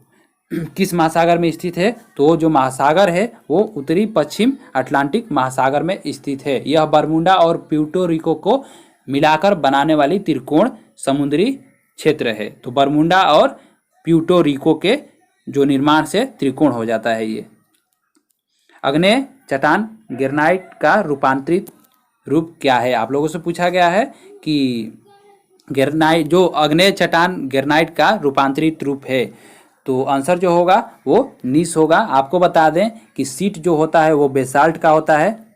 किस महासागर में स्थित है? तो जो महासागर है वो उत्तरी पश्चिम अटलांटिक महासागर में स्थित है। यह बरमुंडा और प्यूर्टो रिको को मिलाकर बनाने वाली त्रिकोण समुद्री क्षेत्र है। तो बरमुंडा और प्यूर्टो रिको के जो निर्माण से त्रिकोण हो जाता है ये। आग्नेय चट्टान ग्रेनाइट का रूपांतरित रूप क्या है? आप लोगों से पूछा गया है कि ग्रेनाइट जो आग्नेय चट्टान ग्रेनाइट का रूपांतरित रूप है, तो आंसर जो होगा वो नीस होगा। आपको बता दें कि सीट जो होता है वो बेसाल्ट का होता है,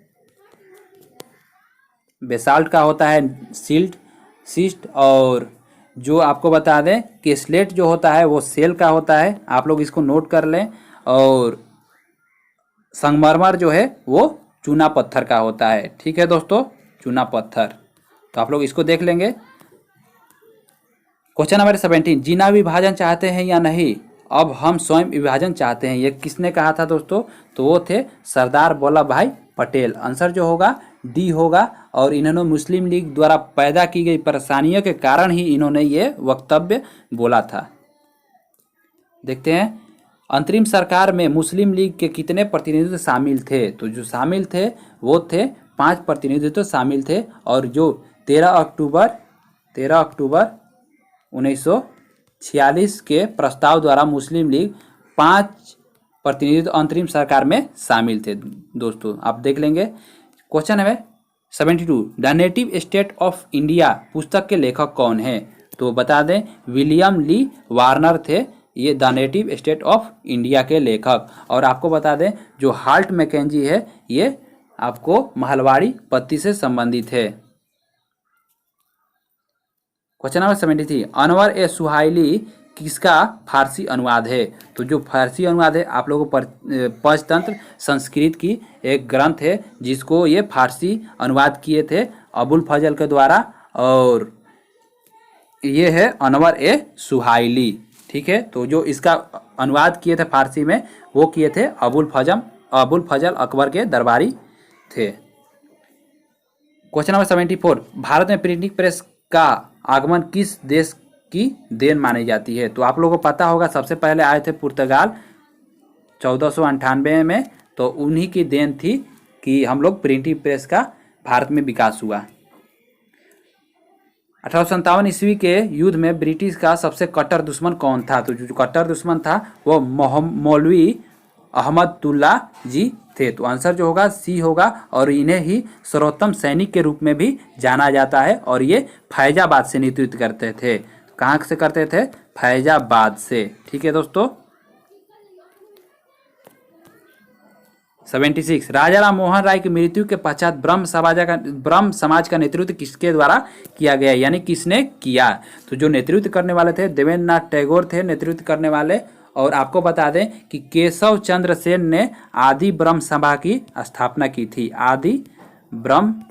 बेसाल्ट का होता है सिस्ट, और जो आपको बता दें कि स्लेट जो होता है वो सेल का होता है। आप लोग इसको नोट कर लें। और संगमरमर जो है वो चूना पत्थर का होता है। ठीक है दोस्तों, चूना पत्थर, तो आप लोग इसको देख लेंगे। क्वेश्चन नंबर 17, जीना विभाजन चाहते हैं या नहीं? अब हम स्वयं विभाजन चाहते हैं, ये किसने कहा था दोस्तों? तो वो थे सरदार वल्लभ भाई पटेल। आंसर जो होगा डी होगा। और इन्होंने मुस्लिम लीग द्वारा पैदा की गई परेशानियों के कारण ही इन्होंने ये वक्तव्य बोला था। देखते हैं अंतरिम सरकार में मुस्लिम लीग के कितने प्रतिनिधित्व शामिल थे? तो जो शामिल थे वो थे 5 प्रतिनिधित्व शामिल थे। और जो 13 अक्टूबर 1946 के प्रस्ताव द्वारा मुस्लिम लीग 5 प्रतिनिधित्व अंतरिम सरकार में शामिल थे दोस्तों, आप देख लेंगे। क्वेश्चन है 72, the native state of India पुस्तक के लेखक कौन है? तो बता दें विलियम ली वार्नर थे ये the native state of India के लेखक। और आपको बता दें जो हाल्ट मैकेंजी है ये आपको महलवाड़ी पत्ती से संबंधित है। क्वेश्चन नंबर 73, अनवर ए सुहाइली किसका फारसी अनुवाद है? तो जो फारसी अनुवाद है आप लोगों पर पंचतंत्र संस्कृत की एक ग्रंथ है जिसको ये फारसी अनुवाद किए थे अबुल फजल के द्वारा, और ये है अनवर ए सुहाइली। ठीक है, तो जो इसका अनुवाद किए थे फारसी में वो किए थे अबुल फजल अकबर के दरबारी थे। क्वेश्चन नंबर 74, भारत में प्रिंटिंग प्रेस का आगमन किस देश की देन मानी जाती है? तो आप लोगों को पता होगा सबसे पहले आए थे पुर्तगाल 1498 में, तो उन्हीं की देन थी कि हम लोग प्रिंटिंग प्रेस का भारत में विकास हुआ। 1857 ईस्वी के युद्ध में ब्रिटिश का सबसे कट्टर दुश्मन कौन था? तो जो कट्टर दुश्मन था वो मौलवी अहमदुल्ला जी थे। तो आंसर जो होगा सी होगा। और इन्हें ही सर्वोत्तम सैनिक के रूप में भी जाना जाता है, और ये फैजाबाद से नेतृत्व करते थे। कहाँ से करते थे? फैजाबाद से। ठीक है दोस्तों। 76, राजा राम मोहन राय की मृत्यु के पश्चात ब्रह्म समाज का नेतृत्व किसके द्वारा किया गया, यानी किसने किया? तो जो नेतृत्व करने वाले थे देवेंद्रनाथ टैगोर थे नेतृत्व करने वाले। और आपको बता दें कि केशव चंद्र सेन ने आदि ब्रह्म सभा की स्थापना की थी। आदि ब्रह्म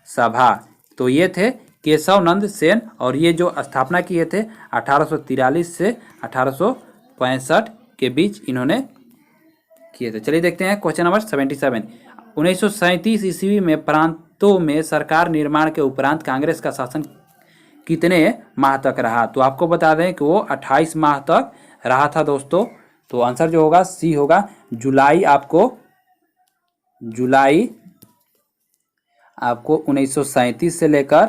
सभा, तो ये थे केशव नंद सेन, और ये जो स्थापना किए थे 1843 से 1865 के बीच इन्होंने किए थे। चलिए देखते हैं क्वेश्चन नंबर 77। 1937 ईस्वी में प्रांतों में सरकार निर्माण के उपरांत कांग्रेस का शासन कितने माह तक रहा? तो आपको बता दें कि वो 28 माह तक रहा था दोस्तों। तो आंसर जो होगा सी होगा। जुलाई आपको 1937 से लेकर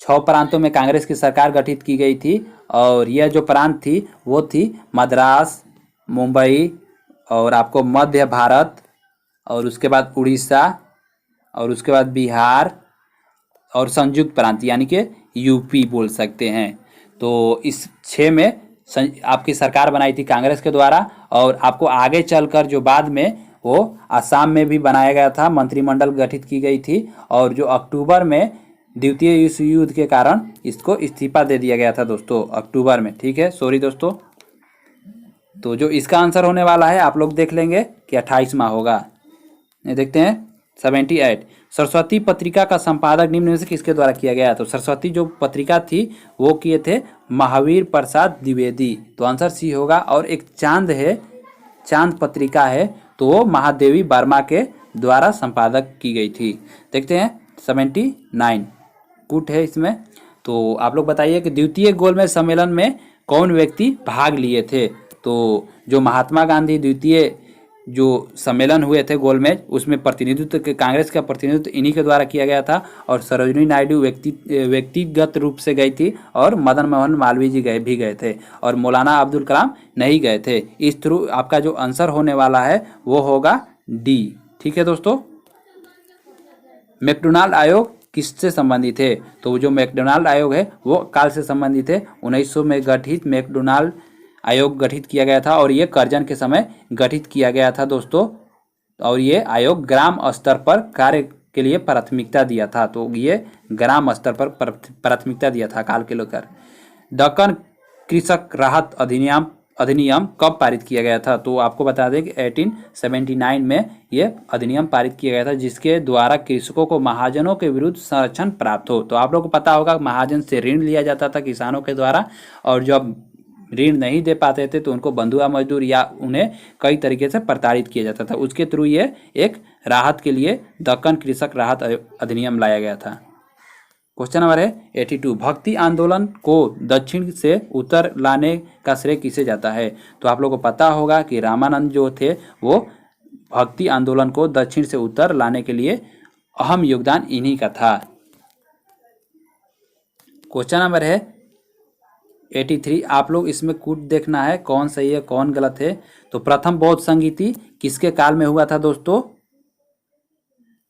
6 प्रांतों में कांग्रेस की सरकार गठित की गई थी। और यह जो प्रांत थी वो थी मद्रास, मुंबई, और आपको मध्य भारत, और उसके बाद उड़ीसा, और उसके बाद बिहार, और संयुक्त प्रांत यानी कि यूपी बोल सकते हैं। तो इस 6 में आपकी सरकार बनाई थी कांग्रेस के द्वारा। और आपको आगे चलकर जो बाद में वो असम में भी बनाया गया था, मंत्रिमंडल गठित की गई थी। और जो अक्टूबर में द्वितीय विश्व युद्ध के कारण इसको इस्तीफा दे दिया गया था दोस्तों, अक्टूबर में। ठीक है, सॉरी दोस्तों। तो जो इसका आंसर होने वाला है आप लोग देख लेंगे कि 28 माह होगा। देखते हैं 78। सरस्वती पत्रिका का संपादक निम्न में से किसके द्वारा किया गया? तो सरस्वती जो पत्रिका थी वो किए थे महावीर प्रसाद द्विवेदी। तो आंसर सी होगा। और एक चांद है, चांद पत्रिका है, तो वो महादेवी वर्मा के द्वारा संपादक की गई थी। देखते हैं 79 पुट है इसमें। तो आप लोग बताइए कि द्वितीय गोलमेज सम्मेलन में कौन व्यक्ति भाग लिए थे? तो जो महात्मा गांधी द्वितीय जो सम्मेलन हुए थे गोलमेज, उसमें प्रतिनिधित्व के कांग्रेस का प्रतिनिधित्व इन्हीं के द्वारा किया गया था। और सरोजिनी नायडू व्यक्तिगत रूप से गई थी, और मदन मोहन मालवीय जी भी गए थे, और मौलाना अब्दुल कलाम नहीं गए थे। इस थ्रू आपका जो आंसर होने वाला है वो होगा डी। ठीक है दोस्तों। मैकडोनाल्ड आयोग किससे संबंधित है? तो जो मैकडोनाल्ड आयोग है वो काल से संबंधित है। 1900 में गठित मैकडोनाल्ड आयोग गठित किया गया था, और ये करजन के समय गठित किया गया था दोस्तों। और ये आयोग ग्राम स्तर पर कार्य के लिए प्राथमिकता दिया था। तो ये ग्राम स्तर पर प्राथमिकता दिया था काल के लेकर। दक्कन कृषक राहत अधिनियम कब पारित किया गया था? तो आपको बता दें कि 1879 में ये अधिनियम पारित किया गया था, जिसके द्वारा कृषकों को महाजनों के विरुद्ध संरक्षण प्राप्त हो। तो आप लोगों को पता होगा महाजन से ऋण लिया जाता था किसानों के द्वारा, और जब ऋण नहीं दे पाते थे तो उनको बंधुआ मजदूर या उन्हें कई तरीके से प्रताड़ित किया जाता था। उसके थ्रू ये एक राहत के लिए दक्कन कृषक राहत अधिनियम लाया गया था। क्वेश्चन नंबर है 82। भक्ति आंदोलन को दक्षिण से उत्तर लाने का श्रेय किसे जाता है? तो आप लोगों को पता होगा कि रामानंद जो थे वो भक्ति आंदोलन को दक्षिण से उत्तर लाने के लिए अहम योगदान इन्हीं का था। क्वेश्चन नंबर है 83। आप लोग इसमें कूट देखना है कौन सही है कौन गलत है। तो प्रथम बौद्ध संगीति किसके काल में हुआ था दोस्तों?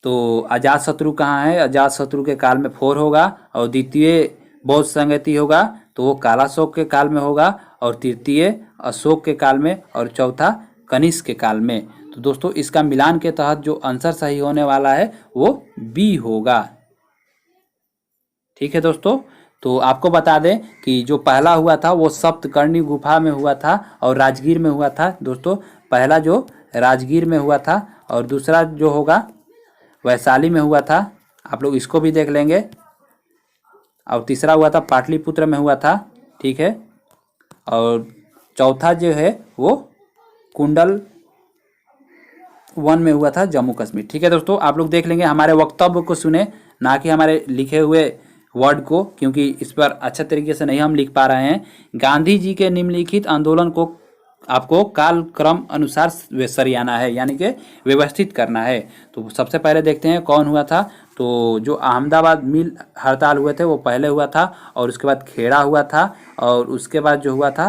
तो अजात शत्रु कहाँ है? अजात शत्रु के काल में 4 होगा। और द्वितीय बौद्ध संगीति होगा तो वो कालाशोक के काल में होगा, और तृतीय अशोक के काल में, और चौथा कनिष्क के काल में। तो दोस्तों इसका मिलान के तहत जो आंसर सही होने वाला है वो बी होगा। ठीक है दोस्तों। तो आपको बता दें कि जो पहला हुआ था वो सप्तकर्णी गुफा में हुआ था और राजगीर में हुआ था दोस्तों। पहला जो राजगीर में हुआ था, और दूसरा जो होगा वैशाली में हुआ था, आप लोग इसको भी देख लेंगे। और तीसरा हुआ था पाटलिपुत्र में हुआ था। ठीक है। और चौथा जो है वो कुंडल वन में हुआ था, जम्मू कश्मीर। ठीक है दोस्तों, आप लोग देख लेंगे। हमारे वक्तव्य को सुने, ना कि हमारे लिखे हुए वर्ड को, क्योंकि इस पर अच्छे तरीके से नहीं हम लिख पा रहे हैं। गांधी जी के निम्नलिखित आंदोलन को आपको कालक्रम अनुसार सरियाना है, यानी कि व्यवस्थित करना है। तो सबसे पहले देखते हैं कौन हुआ था। तो जो अहमदाबाद मिल हड़ताल हुए थे वो पहले हुआ था, और उसके बाद खेड़ा हुआ था, और उसके बाद जो हुआ था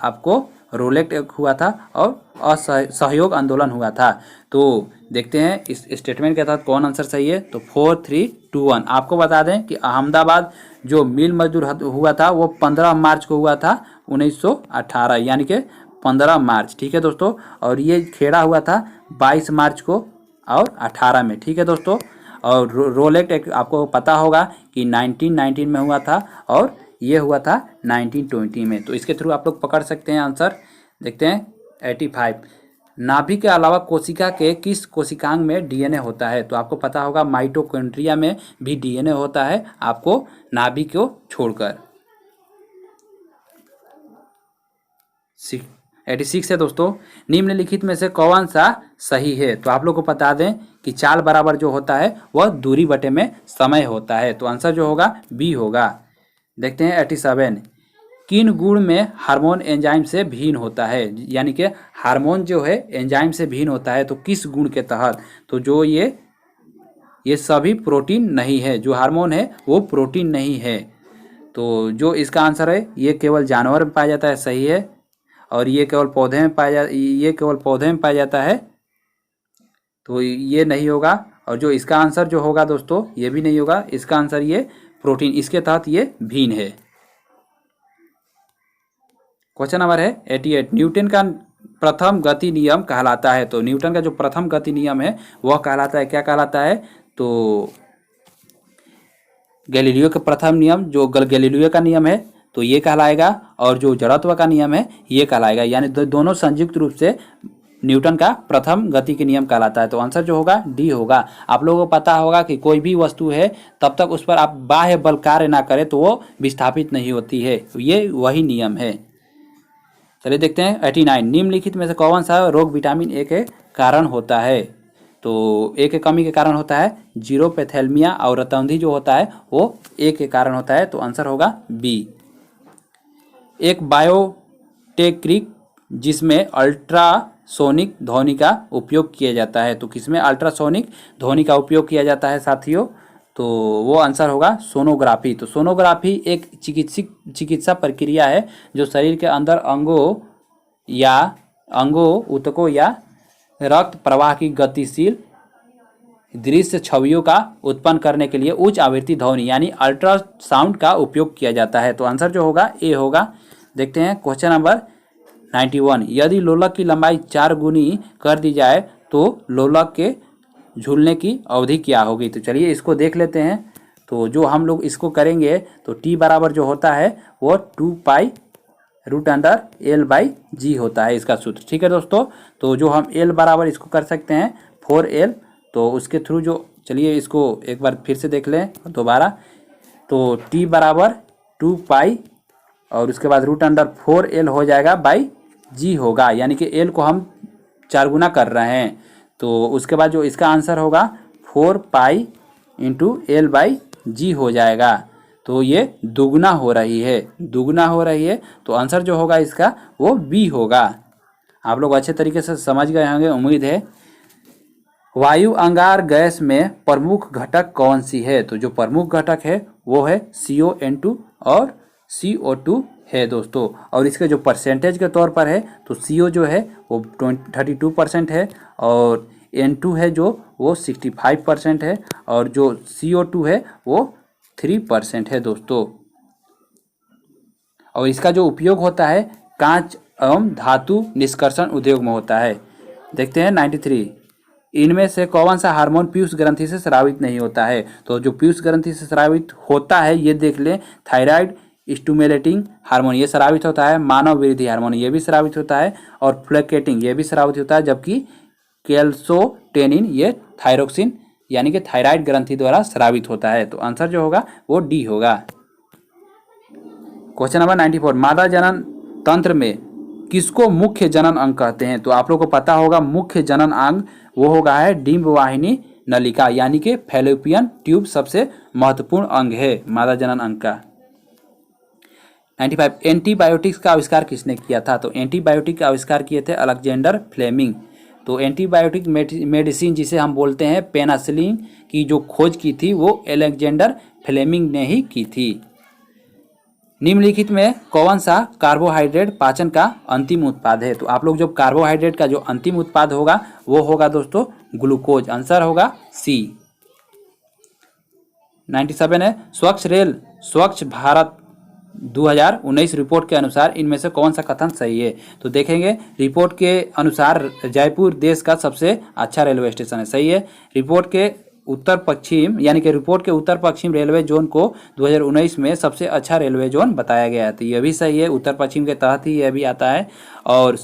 आपको रोलेक्ट हुआ था, और असहयोग आंदोलन हुआ था। तो देखते हैं इस स्टेटमेंट के तहत कौन आंसर सही है। तो 4, 3, 2, 1। आपको बता दें कि अहमदाबाद जो मिल मजदूर हुआ था वो 15 मार्च को हुआ था 1918, यानी कि 15 मार्च। ठीक है दोस्तों। और ये खेड़ा हुआ था 22 मार्च को और 18 में। ठीक है दोस्तों। और रोलेक्ट एक आपको पता होगा कि 1919 में हुआ था, और ये हुआ था 1920 में। तो इसके थ्रू आप लोग पकड़ सकते हैं आंसर। देखते हैं 85। नाभि के अलावा कोशिका के किस कोशिकांग में डीएनए होता है? तो आपको पता होगा माइटोकॉन्ड्रिया में भी डीएनए होता है, आपको नाभि को छोड़कर। 86 है दोस्तों। निम्नलिखित में से कौन सा सही है? तो आप लोग को बता दें कि चाल बराबर जो होता है वह दूरी बटे में समय होता है, तो आंसर जो होगा बी होगा। देखते हैं 87, किन गुण में हार्मोन एंजाइम से भिन्न होता है? यानी कि हार्मोन जो है एंजाइम से भिन्न होता है, तो किस गुण के तहत? तो जो ये सभी प्रोटीन नहीं है, जो हार्मोन है वो प्रोटीन नहीं है। तो जो इसका आंसर है ये केवल जानवर में पाया जाता है, सही है। और ये केवल पौधे में पाया जाता है, तो ये नहीं होगा। और जो इसका आंसर जो होगा दोस्तों ये भी नहीं होगा, इसका आंसर ये प्रोटीन, इसके तहत ये भिन्न है। क्वेश्चन नंबर है 88, न्यूटन का प्रथम गति नियम कहलाता है? तो न्यूटन का जो प्रथम गति नियम है वह कहलाता है, क्या कहलाता है? तो गैलीलियो का प्रथम नियम, जो गैलीलियो का नियम है तो ये कहलाएगा, और जो जड़त्व का नियम है ये कहलाएगा। यानी दोनों संयुक्त रूप से न्यूटन का प्रथम गति के नियम कहलाता है। तो आंसर जो होगा डी होगा। आप लोगों को पता होगा कि कोई भी वस्तु है तब तक उस पर आप बाह्य बल कार्य ना करें तो वो विस्थापित नहीं होती है, तो ये वही नियम है। चलिए देखते हैं 89, निम्नलिखित में से कौन सा रोग विटामिन ए के कारण होता है? तो ए के कमी के कारण होता है जीरोपैथेलमिया, और रतौंधी जो होता है वो ए के कारण होता है, तो आंसर होगा बी। एक बायोटेक्निक जिसमें अल्ट्रासोनिक ध्वनि का उपयोग किया जाता है, तो किसमें अल्ट्रासोनिक ध्वनि का उपयोग किया जाता है साथियों? तो वो आंसर होगा सोनोग्राफी। तो सोनोग्राफी एक चिकित्सा प्रक्रिया है जो शरीर के अंदर अंगों ऊतकों या रक्त प्रवाह की गतिशील दृश्य छवियों का उत्पन्न करने के लिए उच्च आवृत्ति ध्वनि यानी अल्ट्रासाउंड का उपयोग किया जाता है। तो आंसर जो होगा ए होगा। देखते हैं क्वेश्चन नंबर 91, यदि लोलक की लंबाई 4 गुनी कर दी जाए तो लोलक के झूलने की अवधि क्या होगी? तो चलिए इसको देख लेते हैं। तो जो हम लोग इसको करेंगे तो टी बराबर जो होता है वो 2π√L/G होता है इसका सूत्र, ठीक है दोस्तों। तो जो हम L बराबर इसको कर सकते हैं 4L, तो उसके थ्रू जो, चलिए इसको एक बार फिर से देख लें दोबारा। तो T बराबर 2π और उसके बाद √4L हो जाएगा बाई G होगा, यानी कि L को हम 4 गुना कर रहे हैं। तो उसके बाद जो इसका आंसर होगा 4π × L/G हो जाएगा। तो ये दुगना हो रही है, तो आंसर जो होगा इसका वो बी होगा। आप लोग अच्छे तरीके से समझ गए होंगे, उम्मीद है। वायु अंगार गैस में प्रमुख घटक कौन सी है? तो जो प्रमुख घटक है वो है CO2 और CO2 है दोस्तों। और इसके जो परसेंटेज के तौर पर है तो CO जो है वो 32% है, और N2 है जो वो 65% है, और जो CO2 है वो 3% है दोस्तों। और इसका जो उपयोग होता है कांच एवं धातु निष्कर्षण उद्योग में होता है। देखते हैं 93, इनमें से कौन सा हार्मोन पीयूष ग्रंथि से स्रावित नहीं होता है? तो जो पीयूष ग्रंथि से स्रावित होता है ये देख लें, थायराइड स्टिमुलेटिंग हार्मोन ये स्रावित होता है, मानव वृद्धि हार्मोन ये भी स्रावित होता है, और फ्लैकेटिंग ये भी स्रावित होता है, जबकि कैल्सोटेनिन ये थायरोक्सिन यानी कि थायराइड ग्रंथि द्वारा स्रावित होता है। तो आंसर जो होगा वो डी होगा। क्वेश्चन नंबर 94, मादा जनन तंत्र में किसको मुख्य जनन अंग कहते हैं? तो आप लोग को पता होगा मुख्य जनन अंग वो होगा है डिंब वाहिनी नलिका, यानी कि फैलोपियन ट्यूब सबसे महत्वपूर्ण अंग है मादा जनन अंग का। 95, एंटीबायोटिक्स का आविष्कार किसने किया था? तो एंटीबायोटिक का आविष्कार किए थे अलेक्जेंडर फ्लेमिंग। तो एंटीबायोटिक मेडिसिन जिसे हम बोलते हैं पेनासिलिन की जो खोज की थी वो अलेक्जेंडर फ्लेमिंग ने ही की थी। निम्नलिखित में कौन सा कार्बोहाइड्रेट पाचन का अंतिम उत्पाद है? तो आप लोग जब कार्बोहाइड्रेट का जो अंतिम उत्पाद होगा वो होगा दोस्तों ग्लूकोज, आंसर होगा सी। 97 है, स्वच्छ भारत 2019 रिपोर्ट के अनुसार इनमें से कौन सा कथन सही है? तो देखेंगे रिपोर्ट के अनुसार जयपुर देश का सबसे अच्छा रेलवे स्टेशन है, सही है। रिपोर्ट के उत्तर पश्चिम रेलवे जोन को 2019 में सबसे अच्छा रेलवे जोन बताया गया है, तो यह भी सही है, उत्तर पश्चिम के तहत ही यह भी आता है। और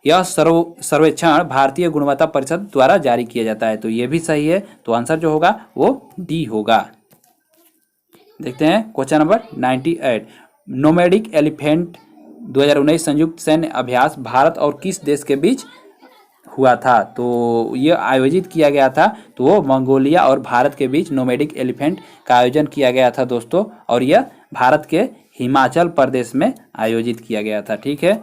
यह सर्वेक्षण भारतीय गुणवत्ता परिषद द्वारा जारी किया जाता है, तो यह भी सही है। तो आंसर जो होगा वो डी होगा। देखते हैं क्वेश्चन नंबर 98, नोमैडिक एलिफेंट 2019 संयुक्त सैन्य अभ्यास भारत और किस देश के बीच हुआ था? तो ये आयोजित किया गया था, तो वो मंगोलिया और भारत के बीच नोमैडिक एलिफेंट का आयोजन किया गया था दोस्तों, और यह भारत के हिमाचल प्रदेश में आयोजित किया गया था। ठीक है।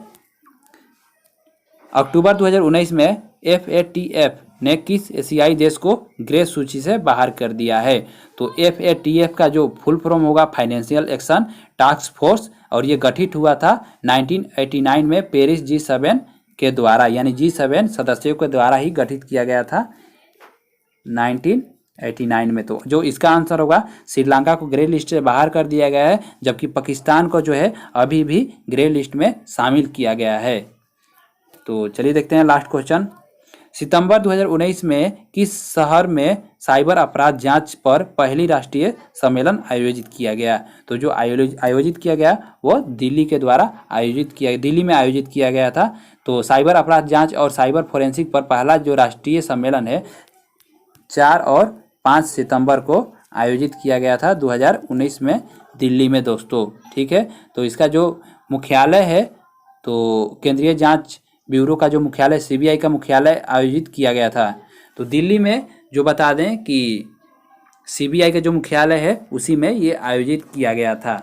अक्टूबर 2019 में FATF ने किस एशियाई देश को ग्रे सूची से बाहर कर दिया है? तो FATF का जो फुल फॉर्म होगा फाइनेंशियल एक्शन टास्क फोर्स, और ये गठित हुआ था 1989 में पेरिस G7 के द्वारा, यानी G7 सदस्यों के द्वारा ही गठित किया गया था 1989 में। तो जो इसका आंसर होगा, श्रीलंका को ग्रे लिस्ट से बाहर कर दिया गया है, जबकि पाकिस्तान को जो है अभी भी ग्रे लिस्ट में शामिल किया गया है। तो चलिए देखते हैं लास्ट क्वेश्चन। सितंबर 2019 में किस शहर में साइबर अपराध जांच पर पहली राष्ट्रीय सम्मेलन आयोजित किया गया? तो जो आयोजित किया गया वो दिल्ली के द्वारा दिल्ली में आयोजित किया गया था। तो साइबर अपराध जांच और साइबर फोरेंसिक पर पहला जो राष्ट्रीय सम्मेलन है 4 और 5 सितंबर को आयोजित किया गया था 2019 में दिल्ली में दोस्तों। ठीक है। तो इसका जो मुख्यालय है, तो केंद्रीय जांच ब्यूरो का जो मुख्यालय CBI का मुख्यालय आयोजित किया गया था। तो दिल्ली में जो बता दें कि CBI का जो मुख्यालय है उसी में ये आयोजित किया गया था।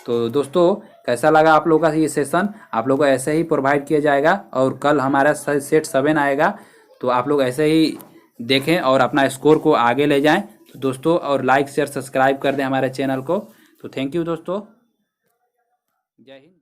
तो दोस्तों कैसा लगा आप लोगों का ये सेशन? आप लोगों को ऐसे ही प्रोवाइड किया जाएगा, और कल हमारा सेट 7 आएगा, तो आप लोग ऐसे ही देखें और अपना स्कोर को आगे ले जाएं। तो दोस्तों और लाइक शेयर सब्सक्राइब कर दें हमारे चैनल को। तो थैंक यू दोस्तों, जय हिंद।